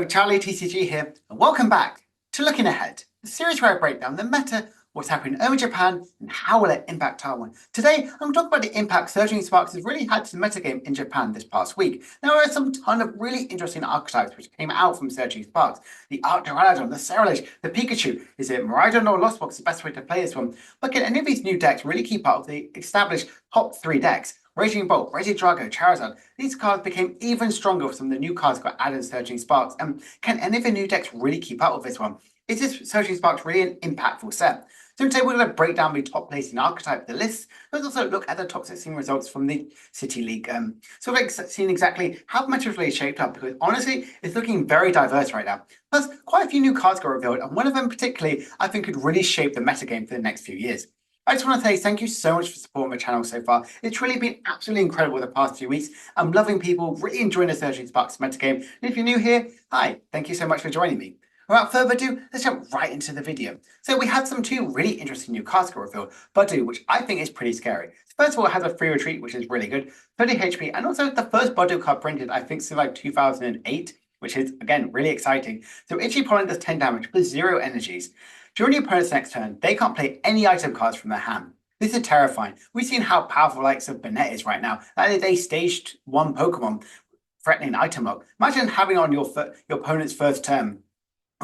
Charlie TCG here, and welcome back to Looking Ahead, the series where I break down the meta, what's happening over Japan, and how will it impact Taiwan. Today, I'm going to talk about the impact Surging Sparks has really had to the metagame in Japan this past week. Now, there are some ton of really interesting archetypes which came out from Surging Sparks. The Archaludon, the Ceruledge, the Pikachu. Is it Miraidon or Lost Box is the best way to play this one? But can any of these new decks really keep up with the established top 3 decks? Regidrago, Regidrago, Charizard. These cards became even stronger with some of the new cards got added in Surging Sparks. And can any of the new decks really keep up with this one? Is this Surging Sparks really an impactful set? So today we're going to break down the top placing archetype of the list. Let's also look at the top 16 results from the City League. So we've seen exactly how the meta is really shaped up, because honestly, it's looking very diverse right now. Plus, quite a few new cards got revealed, and one of them particularly I think could really shape the metagame for the next few years. I just want to say thank you so much for supporting my channel so far. It's really been absolutely incredible the past few weeks. I'm loving people, really enjoying the Surging Sparks metagame. And if you're new here, hi, thank you so much for joining me. Without further ado, let's jump right into the video. So we had some 2 really interesting new cards got revealed. Budu, which I think is pretty scary. First of all, it has a free retreat, which is really good, 30 HP, and also the first Budu card printed, I think, since like 2008, which is, again, really exciting. So Itchy Pollen does 10 damage with 0 energies. During your opponent's next turn, they can't play any item cards from their hand. This is terrifying. We've seen how powerful likes of Bennett is right now. That is a staged 1 Pokemon threatening item lock. Imagine having on your opponent's first turn,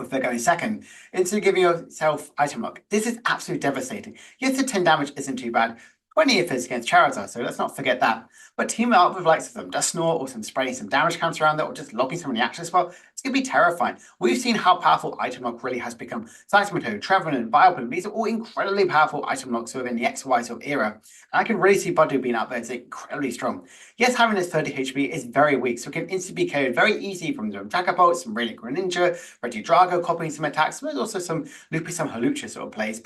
if they're going second, instead of giving yourself item lock. This is absolutely devastating. Yes, the 10 damage isn't too bad. 20 if it's against Charizard, so let's not forget that. But team it up with likes of some Dusknoir or some spreading some damage counts around that, or just locking someone in the action spot, it's going to be terrifying. We've seen how powerful item lock really has become. Cytomato, Trevenant, Vileplume, these are all incredibly powerful item locks within the XY sort of era. And I can really see Budu being out there as incredibly strong. Yes, having this 30 HP is very weak, so it can instantly be KO'd very easy from the Dragapult, some really Greninja, Regidrago copying some attacks. There's also some loopy, some Halucha sort of plays,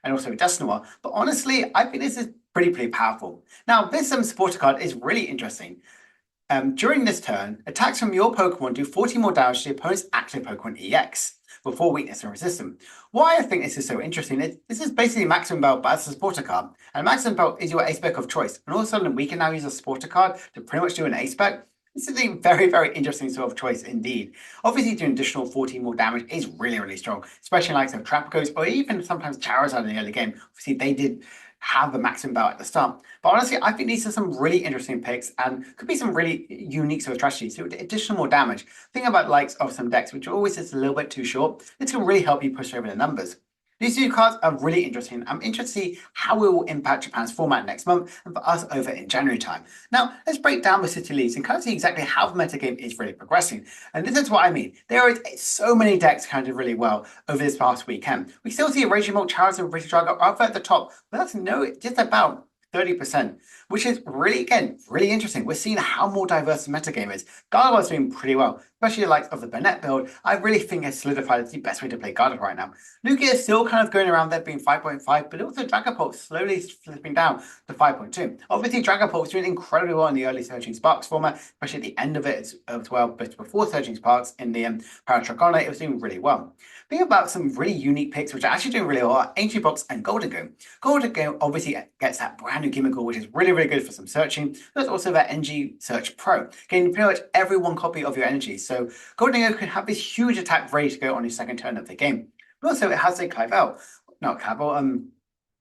and also Dusknoir. But honestly, I think this is pretty powerful. Now, this supporter card is really interesting. During this turn, attacks from your Pokemon do 40 more damage to the opponent's active Pokemon EX before weakness and resistance. Why I think this is so interesting is this is basically Maximum Belt, but as a supporter card. And Maximum Belt is your ace spec of choice. And all of a sudden, we can now use a supporter card to pretty much do an ace spec. This is a very interesting sort of choice indeed. Obviously, doing additional 14 more damage is really strong, especially like some Trapicos or even sometimes Charizard in the early game. Obviously, they did have the maximum belt at the start. But honestly, I think these are some really interesting picks and could be some really unique sort of strategies. So additional more damage. Think about likes of some decks, which are always just a little bit too short. This will really help you push over the numbers. These new cards are really interesting. I'm interested to see how it will impact Japan's format next month and for us over in January time. Now, let's break down the City Leagues and kind of see exactly how the metagame is really progressing. And this is what I mean. There are so many decks kind of really well over this past weekend. We still see a Regidrago, Charizard, and Regidrago up at the top, but that's just about 30%, which is really, again, really interesting. We're seeing how more diverse the metagame is. Gardevoir's doing pretty well, especially the likes of the Bennett build. I really think it's solidified as the best way to play Gardevoir right now. Lugia is still kind of going around there being 5.5, but also Dragapult slowly slipping down to 5.2. Obviously, Dragapult was doing incredibly well in the early Surging Sparks format, especially at the end of it as well, but before Surging Sparks in the Paratragona, it was doing really well. Think about some really unique picks, which are actually doing really well, are Ancient Box and Gholdengo. Gholdengo obviously gets that brand new gimmickle, which is really good for some searching. There's also that NG Search Pro, getting pretty much every 1 copy of your energy. So Gholdengo can have this huge attack ready to go on your second turn of the game. But also it has a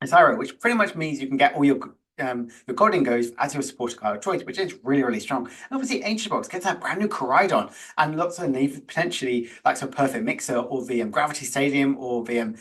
Cyro, which pretty much means you can get all your Gholdengos as your supporter card of choice, which is really strong. And obviously, Ancient Box gets that brand new Charizard and lots of potentially like some Perfect Mixer or the Gravity Stadium or the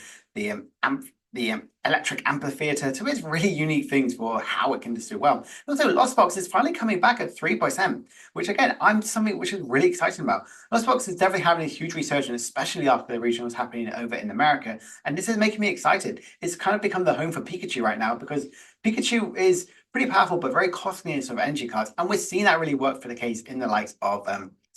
Electric Amphitheater. So it's really unique things for how it can just do well. And also, Lost Box is finally coming back at 3%, which again, I'm something which is really exciting about. Lost Box is definitely having a huge resurgence, especially after the regionals happening over in America. And this is making me excited. It's kind of become the home for Pikachu right now, because Pikachu is pretty powerful, but very costly in sort of energy cards. And we're seeing that really work for the case in the likes of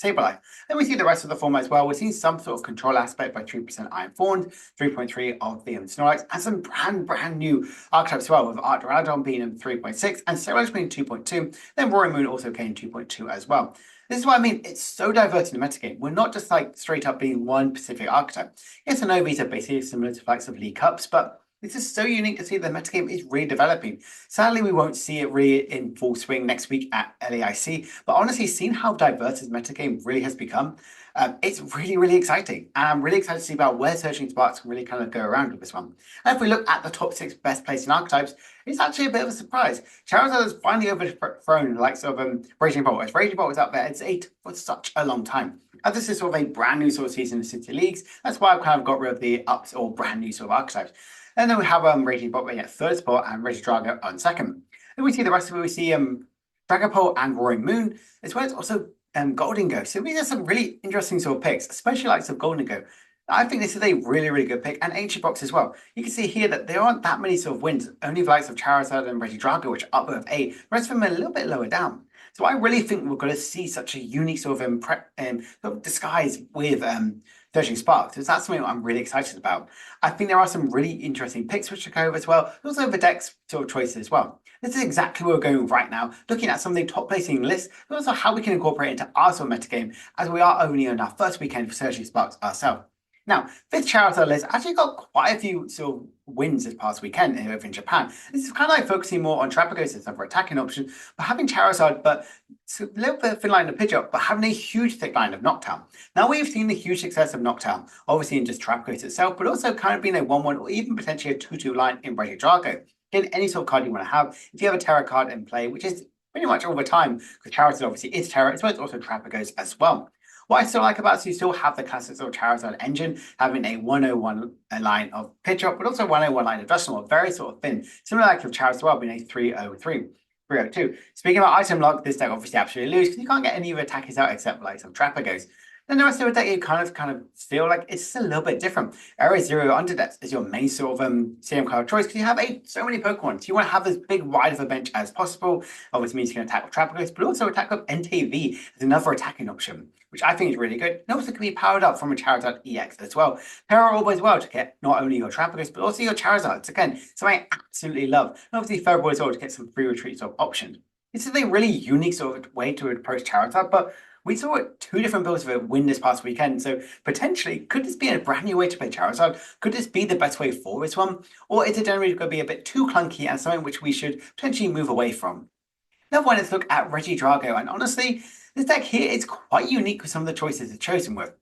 Sableye. Then we see the rest of the format as well. We're seeing some sort of control aspect by 3% Iron Fawn, 3.3 of the Snorlax, and some brand new archetypes as well, with Archaludon being 3.6 and Ceruledge being 2.2. Then Roaring Moon also came 2.2 as well. This is what I mean. It's so diverse in the metagame. We're not just like straight up being one specific archetype. Yes, I know these are basically similar to the likes of League Cups, but This is so unique to see the metagame is really developing. Sadly, we won't see it really in full swing next week at LAIC, but honestly, seeing how diverse this metagame really has become, it's really, really exciting. And I'm really excited to see about where Searching Sparks can really kind of go around with this one. And if we look at the top 6 best placing archetypes, it's actually a bit of a surprise. Charizard has finally overthrown the likes of Raging Bolt. As Raging Bolt was out there at 8 for such a long time. As this is sort of a brand new sort of season in City Leagues, that's why I've kind of got rid of the ups or brand new sort of archetypes. And then we have Raging Bolt at 3rd spot and Regidrago on 2nd. Then we see the rest of it, we see Dragapult and Roaring Moon, as well as also Gholdengo. So these are some really interesting sort of picks, especially likes of Gholdengo. I think this is a really, really good pick, and Ancient Box as well. You can see here that there aren't that many sort of wins, only the likes of Charizard and Regidrago, which are up above 8, the rest of them are a little bit lower down. So I really think we're going to see such a unique sort of disguise with Searching Sparks. So that's something I'm really excited about. I think there are some really interesting picks which to go over as well. Also the decks sort of choices as well. This is exactly where we're going right now, looking at some of the top placing lists, but also how we can incorporate it into our sort of metagame, as we are only on our first weekend for Searching Sparks ourselves. Now, this Charizard list actually got quite a few sort of wins this past weekend over in Japan. This is kind of like focusing more on Trapagos as another attacking option, but having Charizard, but it's a little bit thin line of Pidgeot, but having a huge thick line of Noctowl. Now, we've seen the huge success of Noctowl, obviously in just Trapagos itself, but also kind of being a 1-1 or even potentially a 2-2 line in Regidrago. Again, any sort of card you want to have, if you have a Terra card in play, which is pretty much all the time, because Charizard obviously is Terra, as well as also Trapagos as well. What I still like about it is you still have the classic sort of Charizard engine, having a 101 line of Pidgeot, but also 101 line of Dusknoir, very sort of thin, similar like with Charizard as well, being a 303. 302. Speaking about item lock, this deck obviously absolutely lose because you can't get any of the attackers out except like some Trapagos. Then the rest of the deck you kind of feel like it's just a little bit different. Area Zero Underdeck is your main sort of CM card of choice because you have so many Pokemon. So you want to have as big wide of a bench as possible. Obviously means you can attack with Trapagos, but also attack with NTV as another attacking option, which I think is really good. And also can be powered up from a Charizard EX as well. Terra Orb as well to get not only your Trapagos, but also your Charizards. Again, something I absolutely love. And obviously Feather Ball as well to get some free retreat sort of options. This is a really unique sort of way to approach Charizard, but we saw 2 different builds of it win this past weekend, so potentially, could this be a brand new way to play Charizard? Could this be the best way for this one? Or is it generally going to be a bit too clunky and something which we should potentially move away from? Another one is look at Regidrago, and honestly, this deck here is quite unique with some of the choices it's chosen with.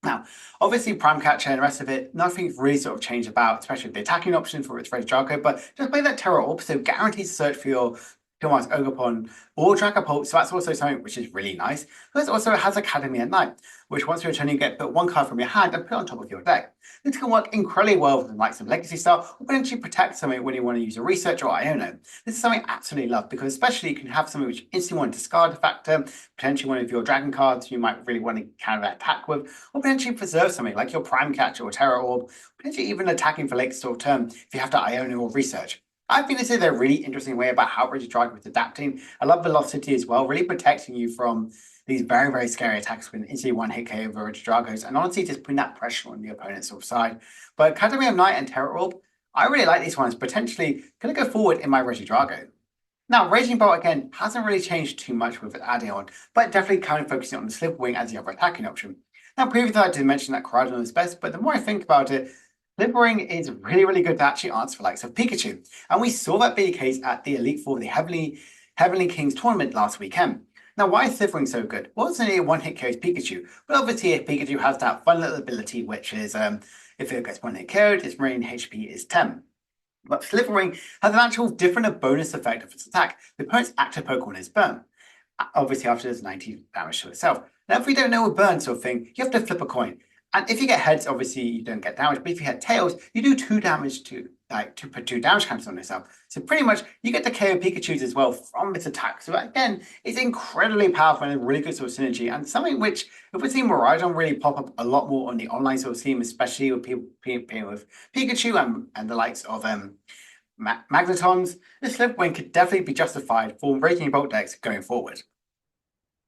Now, obviously Prime Catcher and the rest of it, nothing's really sort of changed about, especially the attacking option for its Regidrago, but just play that Terra Orb, so guaranteed to search for your Pokemon Ogerpon or Dragapult, so that's also something which is really nice. Because also it has Academy at Night, which once you return you get put 1 card from your hand and put it on top of your deck. This can work incredibly well with like some Legacy Star, or potentially protect something when you want to use a Research or Iono. This is something I absolutely love, because especially you can have something which instantly want to discard a factor, potentially one of your Dragon cards you might really want to counter attack with, or potentially preserve something like your Prime Catcher or Terra Orb, potentially even attacking for late sort of turn if you have to Iono or Research. I think this is a really interesting way about how Regidrago is adapting. I love Velocity as well, really protecting you from these very, very scary attacks with instantly 1-hit KO over Regidragos, and honestly just putting that pressure on the opponent's sort of side. But Academy of Night and Terra Orb, I really like these ones, potentially going to go forward in my Regidrago. Now, Raging Bolt, again, hasn't really changed too much with it adding on, but definitely kind of focusing on the Slip Wing as the other attacking option. Now, previously I did mention that Archaludon is best, but the more I think about it, Slivering is really, really good to actually answer for likes of Pikachu. And we saw that be the case at the Elite Four, the Heavenly Kings tournament last weekend. Now, why is Slivering so good? Well, it's only a 1-hit KO's Pikachu, but obviously if Pikachu has that fun little ability, which is if it gets 1-hit KO'd, its main HP is 10. But Slivering has an actual different bonus effect of its attack. The opponent's active Pokemon is burn. Obviously after there's 90 damage to itself. Now, if we don't know a burn sort of thing, you have to flip a coin. And if you get heads, obviously you don't get damage, but if you get tails, you do 2 damage to put 2 damage counters on yourself. So pretty much you get the KO Pikachu's as well from its attack. So again, it's incredibly powerful and a really good sort of synergy, and something which if we've seen Miraidon really pop up a lot more on the online sort of scene, especially with people playing with Pikachu and the likes of Magnetons, this Slipwing could definitely be justified for Raging Bolt decks going forward.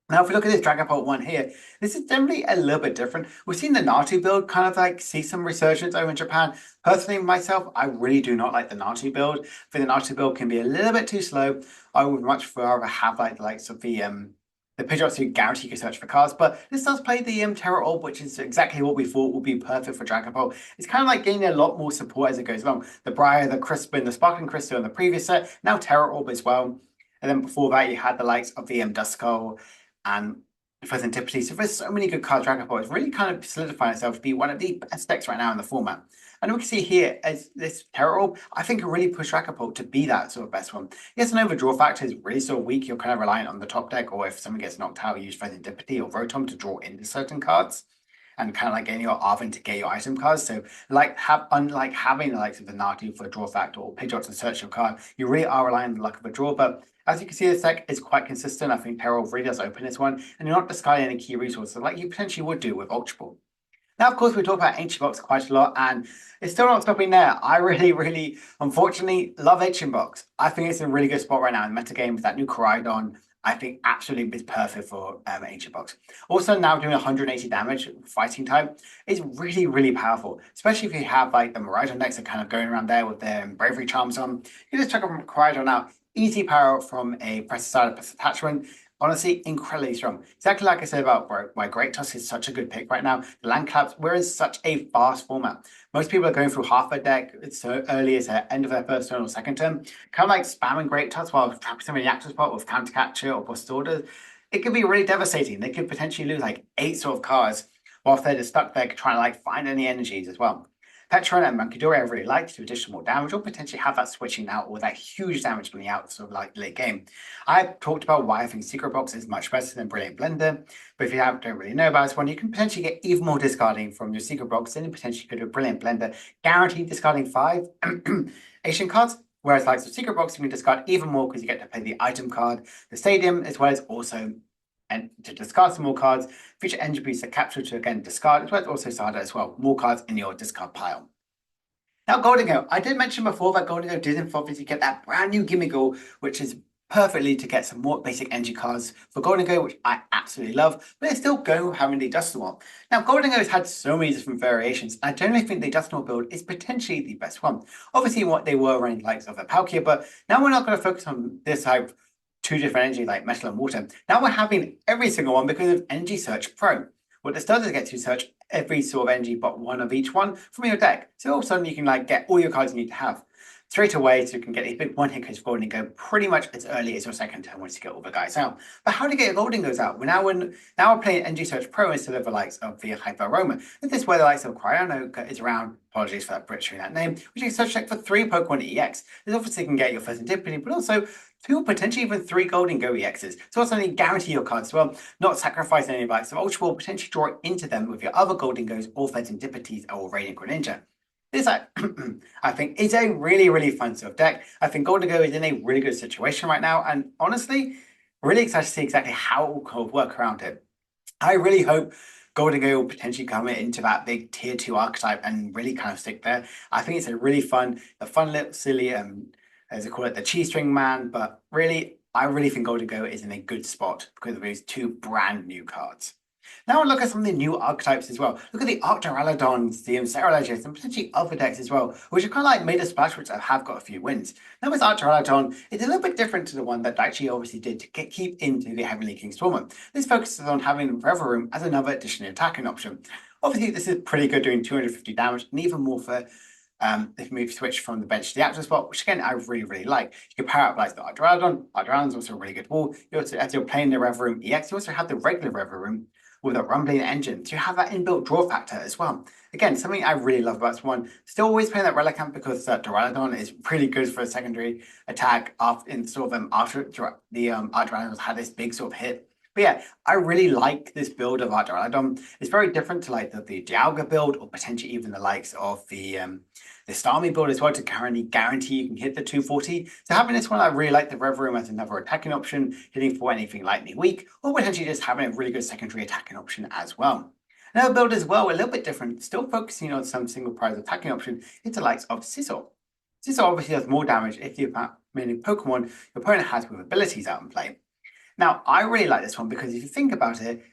Now, if we look at this Dragapult one here, this is definitely a little bit different. We've seen the Natu build kind of like see some resurgence over in Japan. Personally, myself, I really do not like the Natu build. I think the Natu build can be a little bit too slow. I would much rather have like the likes of the the Pidgeot's guarantee you can search for cards, but this does play the Terra Orb, which is exactly what we thought would be perfect for Dragapult. It's kind of like gaining a lot more support as it goes along. The Briar, the Crispin, the Sparkling Crystal in the previous set, now Terra Orb as well. And then before that, you had the likes of the Duskull and First Antipathy. So there's so many good cards, Dragapult. It's really kind of solidifying itself to be one of the best decks right now in the format. And we can see here, as this Terra Orb, I think it really pushed Dragapult to be that sort of best one. Yes, an overdraw factor is really sort of weak. You're kind of reliant on the top deck, or if someone gets knocked out, you use First Antipathy or Rotom to draw into certain cards. And kind of like getting your Arvin to get your item cards. So unlike having the likes of the Natu for a draw factor or Pidgeot to search your card, you really are relying on the luck of a draw. But as you can see, this deck is quite consistent. I think Terra really does open this one, and you're not discarding any key resources like you potentially would do with Ultra Ball. Now, of course, we talk about Ancient Box quite a lot, and it's still not stopping there. I really, unfortunately, love Ancient Box. I think it's in a really good spot right now in the metagame with that new Charizard. I think absolutely is perfect for Ancient Box. Also, now doing 180 damage, fighting type, is really powerful. Especially if you have like the Miraidon decks are kind of going around there with their Bravery Charms on. You just check out Charizard out. Easy power from a press aside plus attachment. Honestly, incredibly strong. Exactly like I said about why Great Tusk is such a good pick right now. The land claps, we're in such a fast format. Most people are going through half a deck so early as the end of their first turn or second turn. Kind of like spamming Great Tusk while trapping somebody in the active spot with counter catcher or bust orders. It could be really devastating. They could potentially lose like 8 sort of cards whilst they're just stuck there trying to like find any energies as well. Petron and Munkidori I really like to do additional damage or potentially have that switching out or that huge damage from the out sort of like late game. I've talked about why I think Secret Box is much better than Brilliant Blender, but if you don't really know about this one, you can potentially get even more discarding from your Secret Box than you potentially could with Brilliant Blender, guaranteed discarding 5 Asian cards. Whereas like the Secret Box, you can discard even more because you get to play the item card, the stadium, as well as also and to discard some more cards, feature energy boosts that capture to again discard, as well as also Sada as well, more cards in your discard pile. Now, Gholdengo, I did mention before that Gholdengo did obviously get that brand new Gimmighoul, which is perfectly to get some more basic energy cards for Gholdengo, which I absolutely love, but it's still going with having the Dusknoir. Now, Gholdengo has had so many different variations. I generally think the Dusknoir build is potentially the best one. Obviously, what they were running likes of a Palkia, but now we're not going to focus on this type 2 different energy like metal and water. Now we're having every single one because of Energy Search Pro. What this does is get to search every sort of energy but one of each one from your deck. So all of a sudden you can like get all your cards you need to have straight away, so you can get these big one-hit kills for Gholdengo pretty much as early as your second turn once you get all the guys out. But how to get your Gholdengos out? Now we're playing Energy Search Pro instead of the likes of the Hyper Aroma. This is where the likes of Cryonoka is around. Apologies for that butchering that name, which you can search check for 3 Pokemon EX. This obviously can get your First Antipathy, but also 2, potentially even 3 Gholdengo EXs. So also guarantee your cards as well, not sacrifice any likes of Ultra Ball, potentially draw into them with your other Gholdengos or First Antipathys or Radiant Greninja. This, I think, is a really fun sort of deck. I think Gholdengo is in a really good situation right now, and honestly, really excited to see exactly how it will work around it. I really hope Gholdengo will potentially come into that big tier 2 archetype and really kind of stick there. I think it's a really fun little silly, as they call it, the cheese string man, but really, I really think Gholdengo is in a good spot because of these 2 brand new cards. Now we'll look at some of the new archetypes as well. Look at the Archaludons, the Ceruledges, and potentially other decks as well, which have kind of like made a splash, which have got a few wins. Now this Archaludon is a little bit different to the one that actually obviously did to keep into the Heavenly King's Tournament. This focuses on having Forever Room as another additional attacking option. Obviously this is pretty good, doing 250 damage, and even more for if you move switch from the bench to the active spot, which again I really like. You can pair up like the Archaludon. Archaludon's also a really good wall. You also, as you're playing the Rever Room EX, you also have the regular Rever Room with a rumbling engine. So you have that inbuilt draw factor as well. Again, something I really love about this one. Still always playing that Relicanth because Duraludon is really good for a secondary attack after the Archaludon had this big sort of hit. But yeah, I really like this build of Archaludon. It's very different to like the Dialga build or potentially even the likes of the Starmie build as well to currently guarantee you can hit the 240. So having this one, I really like the Rev Room as another attacking option, hitting for anything lightning weak, or potentially just having a really good secondary attacking option as well. Another build as well, a little bit different, still focusing on some single prize attacking option, is the likes of Scizor. Scizor obviously does more damage if the remaining Pokemon your opponent has with abilities out in play. Now, I really like this one because if you think about it,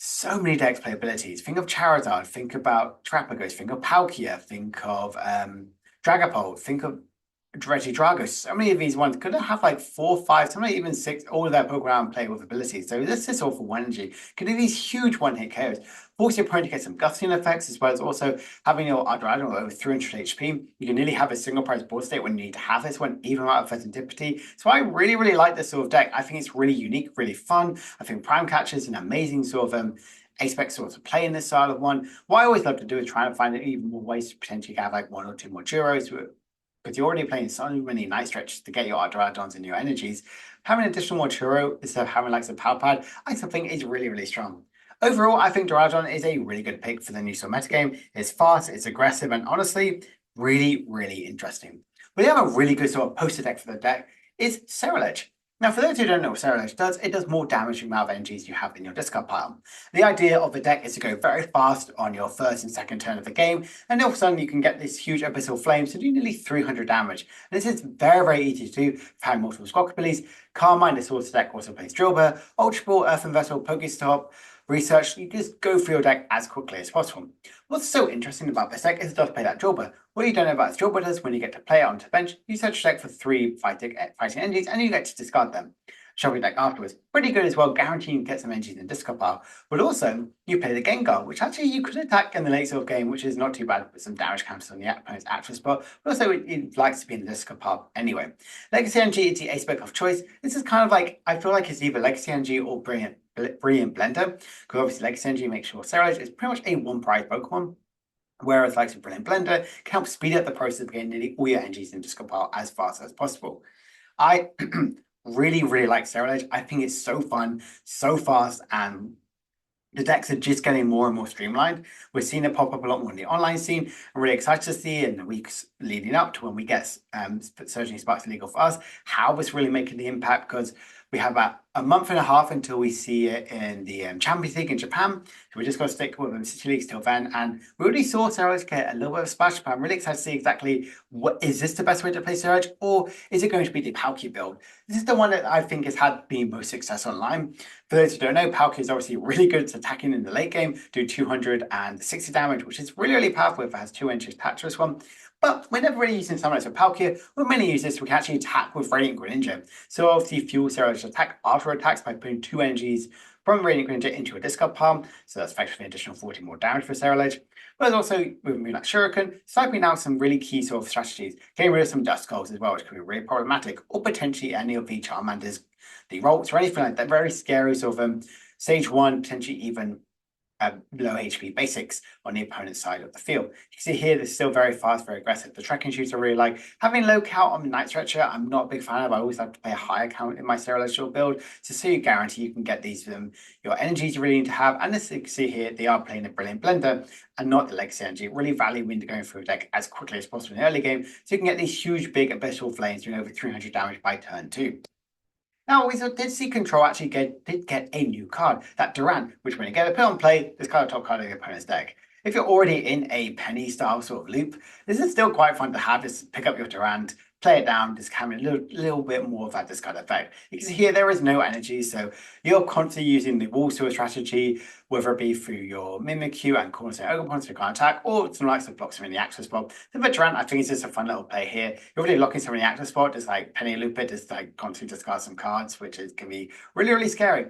so many decks play abilities. Think of Charizard, think about Trapagos, think of Palkia, think of Dragapult, think of Regidrago. So many of these ones could have like 4, 5, some even 6, all of their Pokemon play with abilities. So this is all for one energy. Can do these huge one-hit KOs. Force your opponent to get some gutsing effects, as well as also having your Archaludon with over 300 HP. You can nearly have a single prize board state when you need to have this one, even out of Serendipity. So I really, really like this sort of deck. I think it's really unique, really fun. I think Prime Catcher is an amazing sort of aspect sort of play in this style of one. What I always love to do is try and find even more ways to potentially have like 1 or 2 more Duros, because you're already playing so many night stretches to get your Archaludons and your energies. Having an additional more Churro instead of having like some Power Pad, I still think is really, really strong. Overall, I think Dragapult is a really good pick for the new sort of metagame. It's fast, it's aggressive, and honestly, really, really interesting. We have a really good sort of poster deck for the deck is Ceruledge. Now, for those who don't know what Ceruledge does, it does more damage to the amount of energies you have in your discard pile. The idea of the deck is to go very fast on your first and second turn of the game, and all of a sudden you can get this huge Abyssal Flames to do nearly 300 damage. And this is very, very easy to do for having multiple Squawk abilities. Carmine, this sort of deck also plays Drillbur, Ultra Ball, Earthen Vessel, Pokestop, Research. You just go through your deck as quickly as possible. What's so interesting about this deck is it does play that Drillbur. What you don't know about Drillbur is when you get to play it onto the bench, you search your deck for 3 fighting energies and you get to discard them. Shuffle your deck afterwards. Pretty good as well, guaranteeing you get some energies in the discard pile. But also, you play the Gengar, which actually you could attack in the late sort of game, which is not too bad with some damage counters on the opponent's actual spot. But also, it likes to be in the discard pile anyway. Legacy Energy is the ace of choice. This is kind of like, I feel like it's either Legacy Energy or Brilliant Blender, because obviously Legacy Energy makes sure Ceruledge is pretty much a one-prize Pokemon. Whereas like Brilliant Blender can help speed up the process of getting nearly all your energies into discard pile as fast as possible. I really, really like Ceruledge. I think it's so fun, so fast, and the decks are just getting more and more streamlined. We're seeing it pop up a lot more in the online scene. I'm really excited to see in the weeks leading up to when we get Surging Sparks illegal for us, how it's really making the impact, because we have about a month and a half until we see it in the Champions League in Japan. So we just got to stick with them City Leagues till then. And we already saw Ceruledge get a little bit of a splash, but I'm really excited to see exactly what is this the best way to play Ceruledge, or is it going to be the Palkia build? This is the one that I think has had the most success online. For those who don't know, Palkia is obviously really good at attacking in the late game, do 260 damage, which is really, really powerful if it has 2 inches attached to this one. But we're never really using summons for Palkia. With many users, we can actually attack with Radiant Greninja. So obviously fuel Ceruledge attack after attacks by putting 2 energies from Radiant Greninja into a discard pile. So that's effectively an additional 40 more damage for Ceruledge. But there's also, with Moonlight Shuriken, sniping out some really key sort of strategies. Getting rid of some Dust Skulls as well, which can be really problematic. Or potentially any of the Charmanders, the Rolts, or anything like that. Very scary sort of Stage 1, potentially even low HP basics on the opponent's side of the field. You can see here, they're still very fast, very aggressive. The tracking shoots are really like having low count on the Night Stretcher. I'm not a big fan of. I always like to play a higher count in my Ceruledge build, so you guarantee you can get these your energies you really need to have. And as you can see here, they are playing a Brilliant Blender and not the Legacy Energy. Really value into going through a deck as quickly as possible in the early game, so you can get these huge, big Abyssal Flames doing over 300 damage by turn 2. Now, we did see Control actually did get a new card, that Duran, which when you get it put on play, is kind of top card of your opponent's deck. If you're already in a penny style sort of loop, this is still quite fun to have. Just pick up your Duran, play it down, just having a little bit more of that discard effect. You can see here there is no energy, so you're constantly using the wall sewer strategy, whether it be through your Mimikyu and Cornerstone Ogerpon to attack, or some likes of blocks them in the active spot. The Duran, I think, is just a fun little play here. You're really locking someone in the active spot, just like penny loop it, just like constantly discard some cards, which can be really, really scary.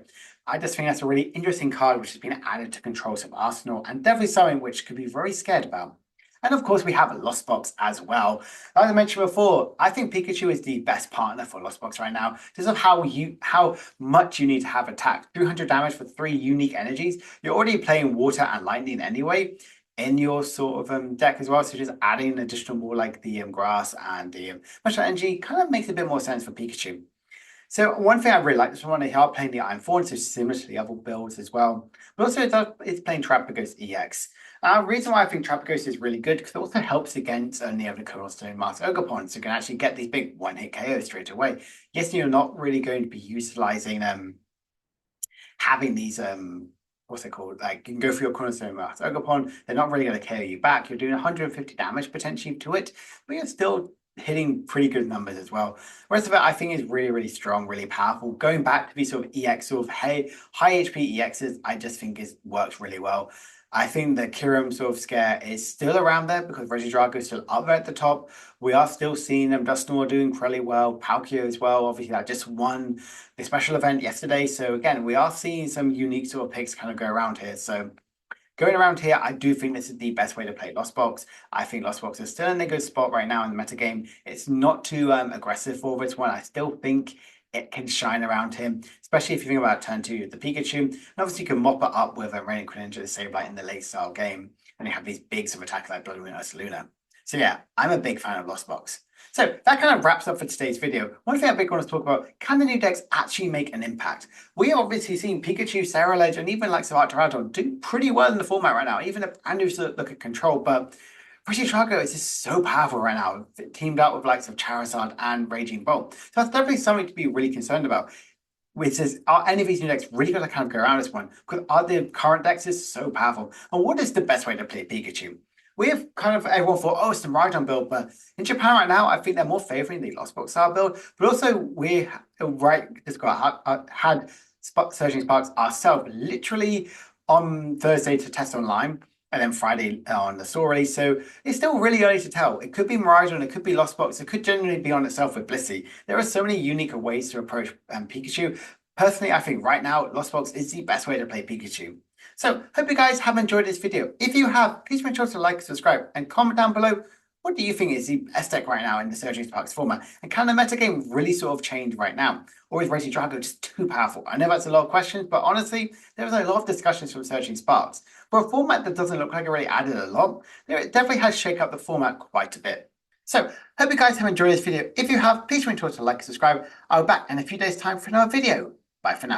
I just think that's a really interesting card which has been added to control some Arsenal, and definitely something which could be very scared about. And of course, we have a Lost Box as well. As I mentioned before, I think Pikachu is the best partner for Lost Box right now. Because of how much you need to have attack. 300 damage for 3 unique energies. You're already playing Water and Lightning anyway in your sort of deck as well. So just adding additional more like the Grass and the Special Energy kind of makes a bit more sense for Pikachu. So one thing I really like is when they are playing the Iron Fawn, so similar to the other builds as well. But also it's playing Trapagos EX. Reason why I think Trapagos is really good, because it also helps against the other Cornerstone Master Ogerpon, so you can actually get these big one-hit KOs straight away. Yes, you're not really going to be utilizing having these what's it called? Like you can go for your Cornerstone Master Ogerpon, they're not really going to KO you back. You're doing 150 damage potentially to it, but you're still hitting pretty good numbers as well. The rest of it, I think, is really, really strong, really powerful. Going back to these sort of EX, sort of high HP EXs, I just think works really well. I think the Kyurem sort of scare is still around there because Regidrago is still up there at the top. We are still seeing them Dusknoir doing incredibly well, Palkia as well. Obviously, that just won the special event yesterday. So again, we are seeing some unique sort of picks kind of go around here. So going around here, I do think this is the best way to play Lost Box. I think Lost Box is still in a good spot right now in the metagame. It's not too aggressive for this one. I still think it can shine around him, especially if you think about turn 2, the Pikachu. And obviously you can mop it up with a Raining Greninja, the Sableye in the late style game. And you have these big sort of attack like Blood Moon Ursaluna. So yeah, I'm a big fan of Lost Box. So that kind of wraps up for today's video. One thing I big want to talk about, can the new decks actually make an impact? We have obviously seen Pikachu, Ceruledge, and even like Archaludon do pretty well in the format right now, even if Andrews look at Control, but Regidrago is just so powerful right now, teamed up with likes of Charizard and Raging Bolt. So that's definitely something to be really concerned about. Which is, are any of these new decks really going to kind of go around this one? Because are the current decks is so powerful? And what is the best way to play Pikachu? We have kind of everyone thought, oh, it's the Rhydon build, but in Japan right now, I think they're more favoring the Lost Box style build. But also, we had Surging Sparks ourselves literally on Thursday to test online, and then Friday on the store release. So it's still really early to tell. It could be Miraidon, it could be Lost Box, it could generally be on itself with Blissey. There are so many unique ways to approach Pikachu. Personally, I think right now, Lost Box is the best way to play Pikachu. So, hope you guys have enjoyed this video. If you have, please make sure to like, subscribe, and comment down below. What do you think is the best deck right now in the Surging Sparks format? And can the metagame really sort of change right now? Or is Regidrago just too powerful? I know that's a lot of questions, but honestly, there was a lot of discussions from Surging Sparks. For a format that doesn't look like it really added a lot, it definitely has shaken up the format quite a bit. So, hope you guys have enjoyed this video. If you have, please make sure to like and subscribe. I'll be back in a few days' time for another video. Bye for now.